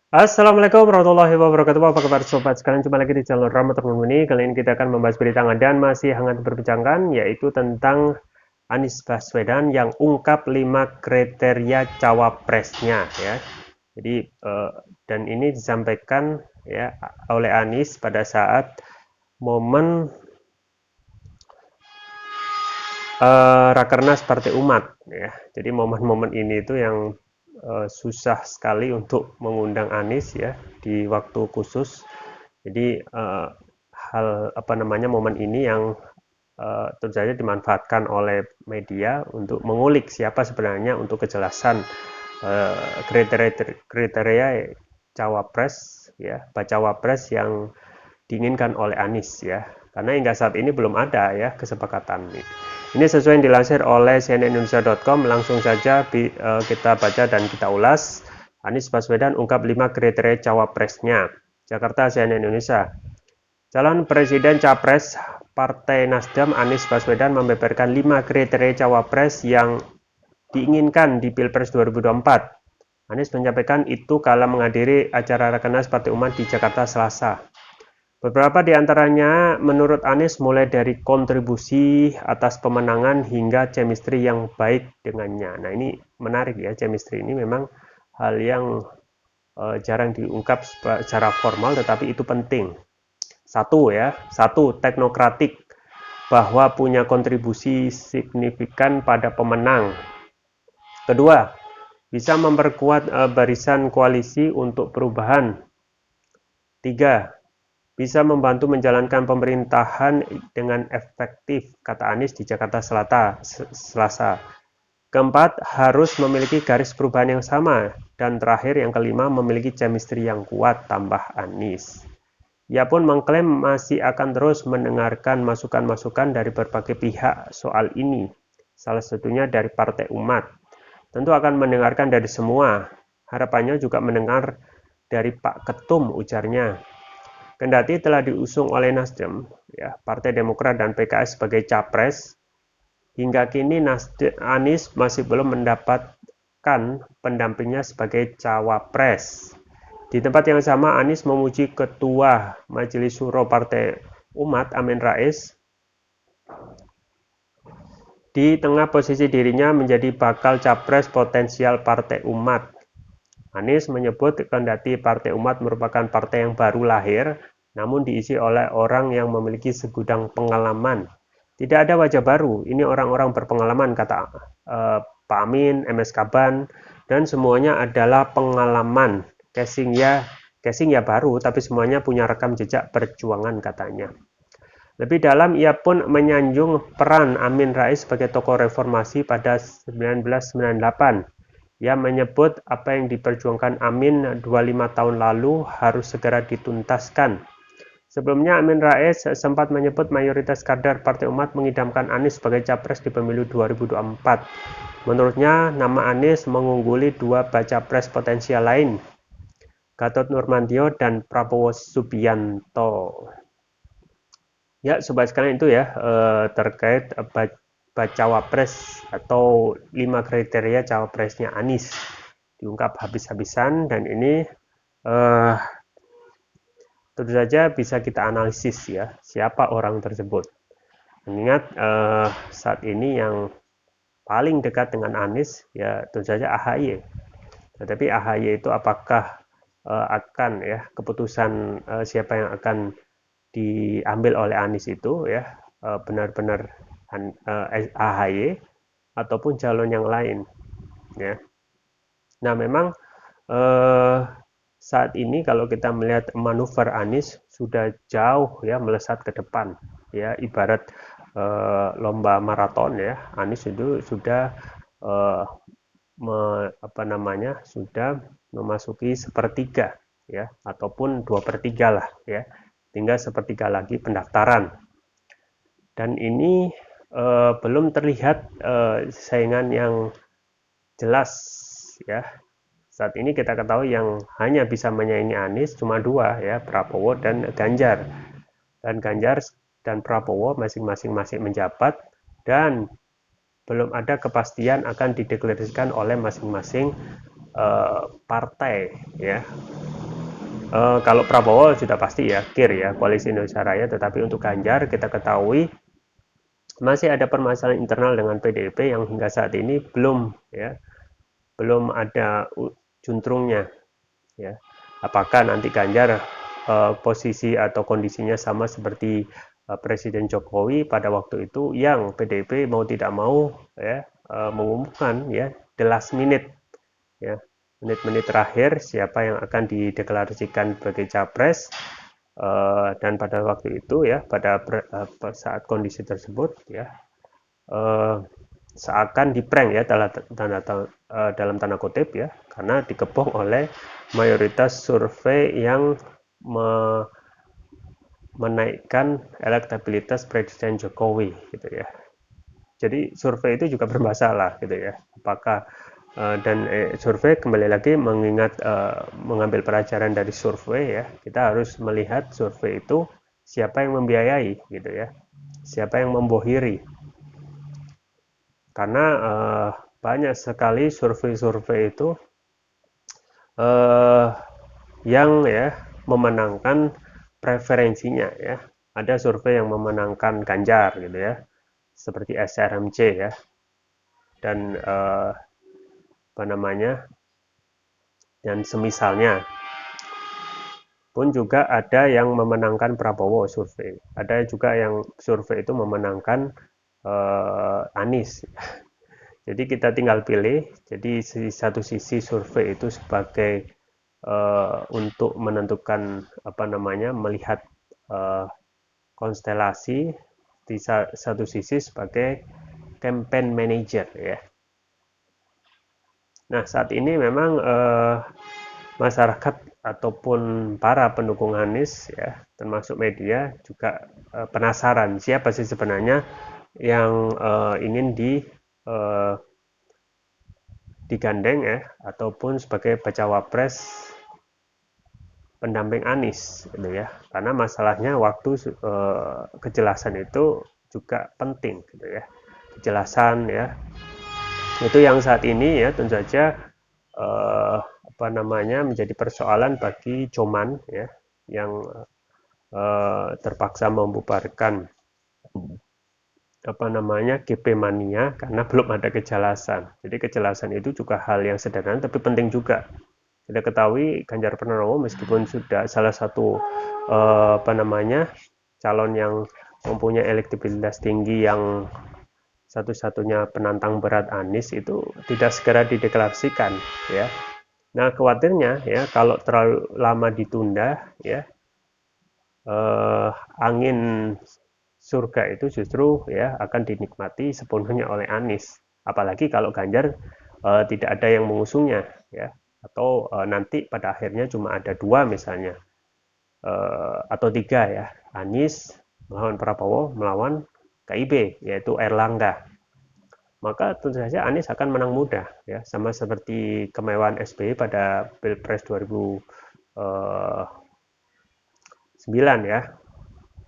Assalamualaikum warahmatullahi wabarakatuh. Apa kabar sobat sekalian? Jumpa lagi di channel Rama Termuni. Kali ini kita akan membahas berita hangat dan masih hangat diperbincangkan, yaitu tentang Anies Baswedan yang ungkap 5 kriteria cawapresnya, ya. Jadi dan ini disampaikan ya oleh Anies pada saat momen Rakernas Partai Umat, ya. Jadi momen-momen ini itu yang susah sekali untuk mengundang Anies ya di waktu khusus. Jadi hal apa namanya momen ini yang tentu saja dimanfaatkan oleh media untuk mengulik siapa sebenarnya untuk kejelasan kriteria cawapres ya, bacawa pres yang diinginkan oleh Anies ya. Karena hingga saat ini belum ada ya kesepakatan. Ini sesuai yang dilansir oleh cnnindonesia.com. Langsung saja kita baca dan kita ulas. Anies Baswedan ungkap 5 kriteria cawapresnya. Jakarta, CNN Indonesia. Calon Presiden Capres Partai Nasdem Anies Baswedan membeberkan 5 kriteria cawapres yang diinginkan di Pilpres 2024. Anies menyampaikan itu kala menghadiri acara Rakernas Partai Umat di Jakarta Selasa. Beberapa di antaranya menurut Anies mulai dari kontribusi atas pemenangan hingga chemistry yang baik dengannya. Nah ini menarik ya, chemistry ini memang hal yang jarang diungkap secara formal tetapi itu penting. Satu teknokratik bahwa punya kontribusi signifikan pada pemenang. Kedua, bisa memperkuat barisan koalisi untuk perubahan. Tiga, bisa membantu menjalankan pemerintahan dengan efektif, kata Anies di Jakarta Selasa. Keempat, harus memiliki garis perubahan yang sama. Dan terakhir, yang kelima, memiliki chemistry yang kuat, tambah Anies. Ia pun mengklaim masih akan terus mendengarkan masukan-masukan dari berbagai pihak soal ini, salah satunya dari Partai Umat. Tentu akan mendengarkan dari semua. Harapannya juga mendengar dari Pak Ketum, ujarnya. Kendati telah diusung oleh Nasdem, ya, Partai Demokrat dan PKS sebagai capres, hingga kini Anies masih belum mendapatkan pendampingnya sebagai cawapres. Di tempat yang sama, Anies memuji Ketua Majelis Syuro Partai Umat Amin Rais di tengah posisi dirinya menjadi bakal capres potensial Partai Umat. Anies menyebut kendati Partai Umat merupakan partai yang baru lahir, namun diisi oleh orang yang memiliki segudang pengalaman. Tidak ada wajah baru, ini orang-orang berpengalaman, kata Pak Amin, MS Kaban, dan semuanya adalah pengalaman. Casing ya baru, tapi semuanya punya rekam jejak perjuangan, katanya. Lebih dalam, ia pun menyanjung peran Amin Rais sebagai tokoh reformasi pada 1998. Ia menyebut apa yang diperjuangkan Amin 25 tahun lalu harus segera dituntaskan. Sebelumnya Amin Rais sempat menyebut mayoritas kader Partai Umat mengidamkan Anies sebagai capres di pemilu 2024. Menurutnya, nama Anies mengungguli dua baca pres potensial lain, Gatot Nurmantio dan Prabowo Subianto. Ya, sobat sekalian itu ya terkait bacawa pres atau 5 kriteria cawapresnya Anies diungkap habis-habisan dan ini tentu saja bisa kita analisis ya siapa orang tersebut. Mengingat saat ini yang paling dekat dengan Anies ya tentu saja AHY. Tetapi AHY itu apakah akan ya keputusan siapa yang akan diambil oleh Anies itu ya benar-benar AHY ataupun calon yang lain ya. Nah memang saat ini kalau kita melihat manuver Anies sudah jauh ya melesat ke depan ya ibarat lomba maraton ya Anies itu sudah sudah memasuki sepertiga ya ataupun 2/3 lah ya tinggal sepertiga lagi pendaftaran dan ini belum terlihat saingan yang jelas ya saat ini kita ketahui yang hanya bisa menyaingi Anies cuma dua ya Prabowo dan Ganjar dan Prabowo masing-masing masih menjabat dan belum ada kepastian akan dideklarasikan oleh masing-masing partai ya. Kalau Prabowo sudah pasti ya KIR ya, Koalisi Indonesia Raya, tetapi untuk Ganjar kita ketahui masih ada permasalahan internal dengan PDIP yang hingga saat ini belum ada juntrungnya ya. Apakah nanti Ganjar posisi atau kondisinya sama seperti Presiden Jokowi pada waktu itu yang PDIP mau tidak mau ya mengumumkan ya the last minute ya, menit-menit terakhir siapa yang akan dideklarasikan sebagai capres, dan pada waktu itu ya pada saat kondisi tersebut ya seakan diprank ya dalam tanda kutip ya, karena dikepung oleh mayoritas survei yang menaikkan elektabilitas Presiden Jokowi gitu ya. Jadi survei itu juga bermasalah gitu ya. Apakah dan survei kembali lagi mengambil pelajaran dari survei ya. Kita harus melihat survei itu siapa yang membiayai gitu ya. Siapa yang membohiri. Karena banyak sekali survei-survei itu yang ya memenangkan preferensinya ya. Ada survei yang memenangkan Ganjar gitu ya. Seperti SRMJ ya. Dan apa namanya? Dan semisalnya. Pun juga ada yang memenangkan Prabowo survei. Ada juga yang survei itu memenangkan Anies. Jadi kita tinggal pilih. Jadi satu sisi survei itu sebagai untuk menentukan apa namanya, melihat konstelasi, di satu sisi sebagai campaign manager ya. Nah saat ini memang masyarakat ataupun para pendukung Anies ya, termasuk media juga penasaran siapa sih sebenarnya yang ingin digandeng ya, ataupun sebagai bacawa pres pendamping Anies gitu ya. Karena masalahnya waktu kejelasan itu juga penting gitu ya. Kejelasan ya. Itu yang saat ini ya tentu saja apa namanya menjadi persoalan bagi Coman ya yang terpaksa membubarkan apa namanya GP Mania karena belum ada kejelasan. Jadi kejelasan itu juga hal yang sederhana tapi penting juga. Kita ketahui Ganjar Pranowo meskipun sudah salah satu apa namanya calon yang mempunyai elektabilitas tinggi yang satu-satunya penantang berat Anies itu tidak segera dideklarasikan ya. Nah khawatirnya ya kalau terlalu lama ditunda ya angin surga itu justru ya akan dinikmati sepenuhnya oleh Anies. Apalagi kalau Ganjar tidak ada yang mengusungnya ya, atau nanti pada akhirnya cuma ada dua misalnya atau tiga ya, Anies melawan Prabowo melawan KIB yaitu Erlangga. Maka tentu saja Anies akan menang mudah ya, sama seperti kemewahan SBY pada Pilpres 2009 ya.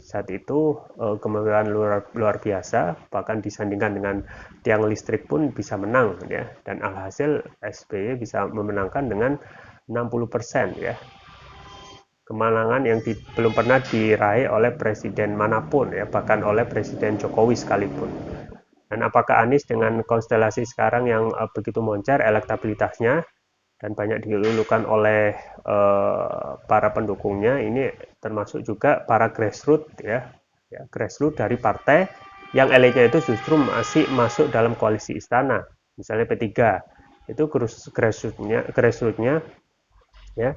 Saat itu kemewahan luar biasa, bahkan disandingkan dengan tiang listrik pun bisa menang ya, dan alhasil SBY bisa memenangkan dengan 60% ya, kemenangan yang belum pernah diraih oleh presiden manapun ya, bahkan oleh Presiden Jokowi sekalipun. Dan apakah Anies dengan konstelasi sekarang yang begitu moncer elektabilitasnya dan banyak dilulukan oleh para pendukungnya, ini termasuk juga para grassroots ya, grassroots dari partai yang elitnya itu justru masih masuk dalam koalisi istana, misalnya P3 itu grassrootsnya ya,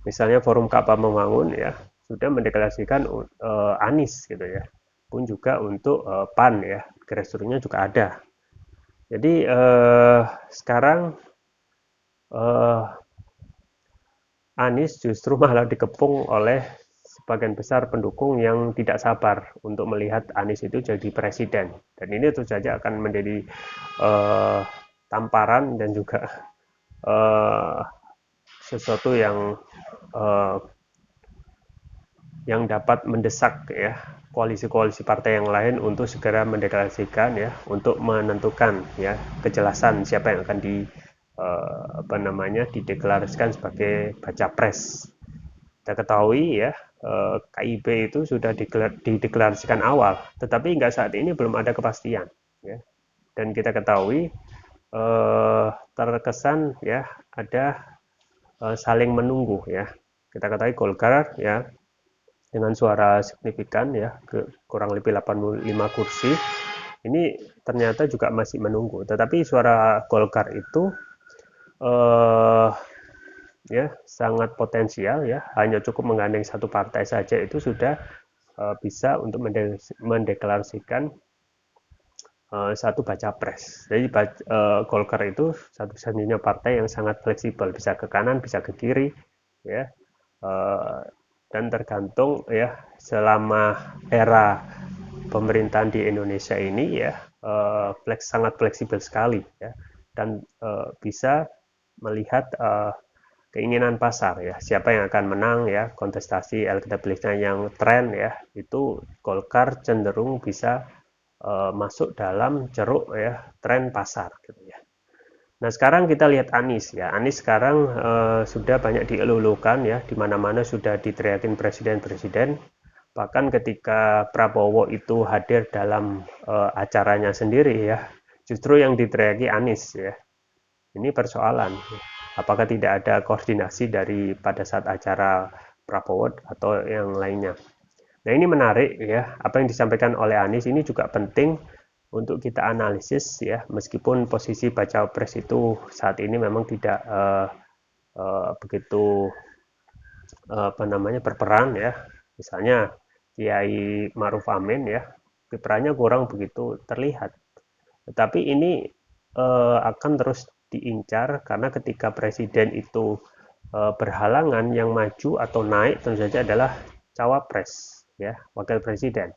misalnya Forum Kapa Membangun ya sudah mendeklarasikan Anies gitu ya, pun juga untuk PAN ya, grassrootsnya juga ada. Jadi sekarang Anies justru malah dikepung oleh sebagian besar pendukung yang tidak sabar untuk melihat Anies itu jadi presiden, dan ini tentu saja akan menjadi tamparan dan juga sesuatu yang dapat mendesak ya koalisi-koalisi partai yang lain untuk segera mendeklarasikan ya, untuk menentukan ya kejelasan siapa yang akan apa namanya, dideklarasikan sebagai baca pres. Kita ketahui ya, KIP itu sudah dideklarasikan awal, tetapi hingga saat ini belum ada kepastian ya. Dan kita ketahui terkesan ya ada saling menunggu ya. Kita ketahui Golkar ya dengan suara signifikan ya, kurang lebih 85 kursi. Ini ternyata juga masih menunggu, tetapi suara Golkar itu ya sangat potensial ya, hanya cukup menggandeng satu partai saja itu sudah bisa untuk mendeklarasikan satu baca pres. Jadi Golkar itu satu-satunya partai yang sangat fleksibel, bisa ke kanan, bisa ke kiri, ya, dan tergantung ya selama era pemerintahan di Indonesia ini ya sangat fleksibel sekali ya, dan bisa melihat keinginan pasar ya, siapa yang akan menang ya, kontestasi elektabilitasnya yang tren ya, itu Golkar cenderung bisa masuk dalam ceruk ya tren pasar gitu ya. Nah sekarang kita lihat Anies ya, Anies sekarang sudah banyak dielulukan ya, di mana-mana sudah diteriakin presiden-presiden. Bahkan ketika Prabowo itu hadir dalam acaranya sendiri ya, justru yang diteriaki Anies ya. Ini persoalan. Apakah tidak ada koordinasi dari pada saat acara Prabowo atau yang lainnya? Nah ini menarik ya, apa yang disampaikan oleh Anies ini juga penting untuk kita analisis ya, meskipun posisi baca pres itu saat ini memang tidak begitu apa namanya berperan ya, misalnya Kiai Maruf Amin ya, kiprahnya kurang begitu terlihat, tetapi ini akan terus diincar karena ketika presiden itu berhalangan, yang maju atau naik tentu saja adalah cawapres ya, wakil presiden.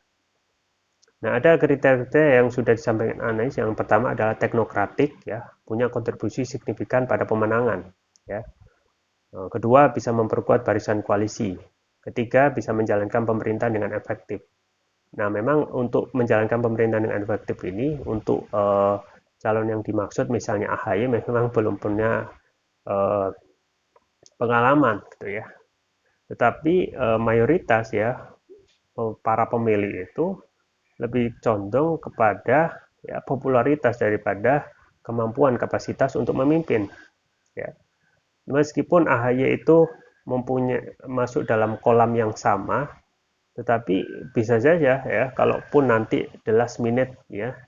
Nah, ada kriteria yang sudah disampaikan Anies. Yang pertama adalah teknokratik ya, punya kontribusi signifikan pada pemenangan ya. Kedua, bisa memperkuat barisan koalisi. Ketiga, bisa menjalankan pemerintahan dengan efektif. Nah, memang untuk menjalankan pemerintahan dengan efektif ini, untuk calon yang dimaksud misalnya AHY memang belum punya pengalaman gitu ya. Tetapi mayoritas ya para pemilih itu lebih condong kepada ya popularitas daripada kemampuan kapasitas untuk memimpin ya. Meskipun AHY itu mempunyai masuk dalam kolam yang sama, tetapi bisa saja ya kalaupun nanti the last minute ya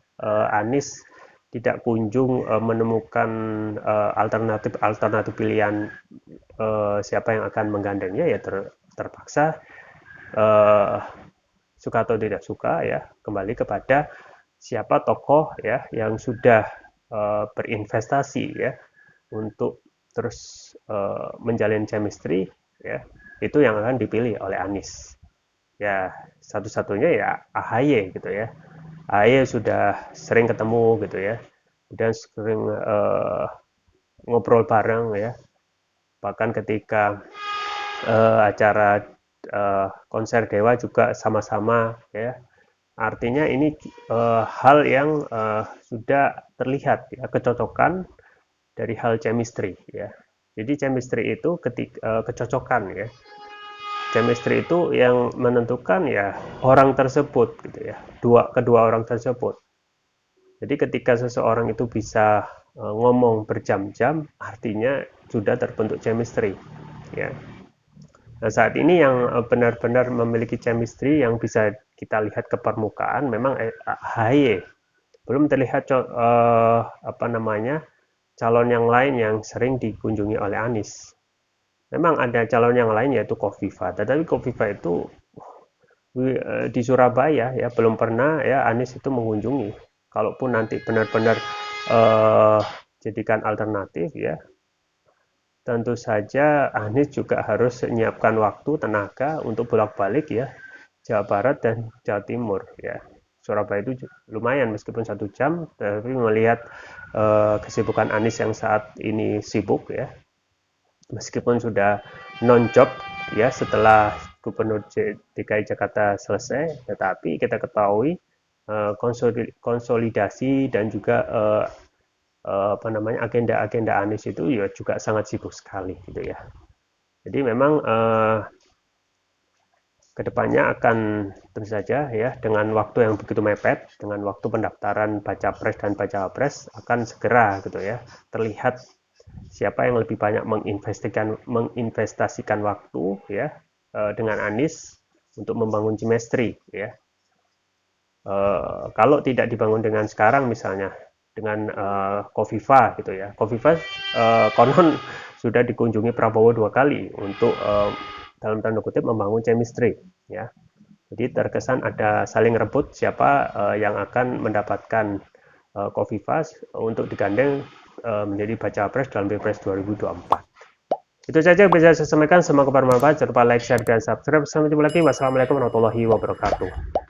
Anies tidak kunjung menemukan alternatif pilihan siapa yang akan menggandengnya, ya terpaksa suka atau tidak suka ya kembali kepada siapa tokoh ya yang sudah berinvestasi ya untuk terus menjalin chemistry ya, itu yang akan dipilih oleh Anies. Ya satu-satunya ya AHY gitu ya. AHY sudah sering ketemu gitu ya, dan sering ngobrol bareng ya, bahkan ketika acara konser Dewa juga sama-sama ya. Artinya ini hal yang sudah terlihat ya, kecocokan dari hal chemistry ya. Jadi chemistry itu kecocokan ya. Chemistry itu yang menentukan ya orang tersebut gitu ya. Kedua orang tersebut. Jadi ketika seseorang itu bisa ngomong berjam-jam, artinya sudah terbentuk chemistry ya. Nah, saat ini yang benar-benar memiliki chemistry yang bisa kita lihat ke permukaan memang AHY. Belum terlihat apa namanya calon yang lain yang sering dikunjungi oleh Anies. Memang ada calon yang lain yaitu Kofifa, tetapi Kofifa itu di Surabaya ya belum pernah ya Anies itu mengunjungi. Kalaupun nanti benar-benar jadikan alternatif ya, tentu saja Anies juga harus menyiapkan waktu, tenaga untuk bolak-balik ya Jawa Barat dan Jawa Timur ya. Surabaya itu lumayan meskipun 1 jam, tapi melihat kesibukan Anies yang saat ini sibuk ya, meskipun sudah non-job ya setelah Gubernur DKI Jakarta selesai, tetapi kita ketahui konsolidasi dan juga agenda-agenda Anies itu ya juga sangat sibuk sekali gitu ya. Jadi memang kedepannya akan tentu saja ya dengan waktu yang begitu mepet, dengan waktu pendaftaran baca pres dan baca pres akan segera gitu ya terlihat siapa yang lebih banyak menginvestasikan waktu ya dengan Anies untuk membangun chemistry ya. Kalau tidak dibangun dengan sekarang misalnya dengan Kofifa gitu ya. Kofifa konon sudah dikunjungi Prabowo 2 kali untuk dalam tanda kutip membangun chemistry ya. Jadi terkesan ada saling rebut siapa yang akan mendapatkan Kofifa untuk digandeng menjadi baca pres dalam Pilpres 2024. Itu saja yang bisa saya sampaikan, semoga bermanfaat. Jangan lupa like, share, dan subscribe. Sampai jumpa lagi. Wassalamualaikum warahmatullahi wabarakatuh.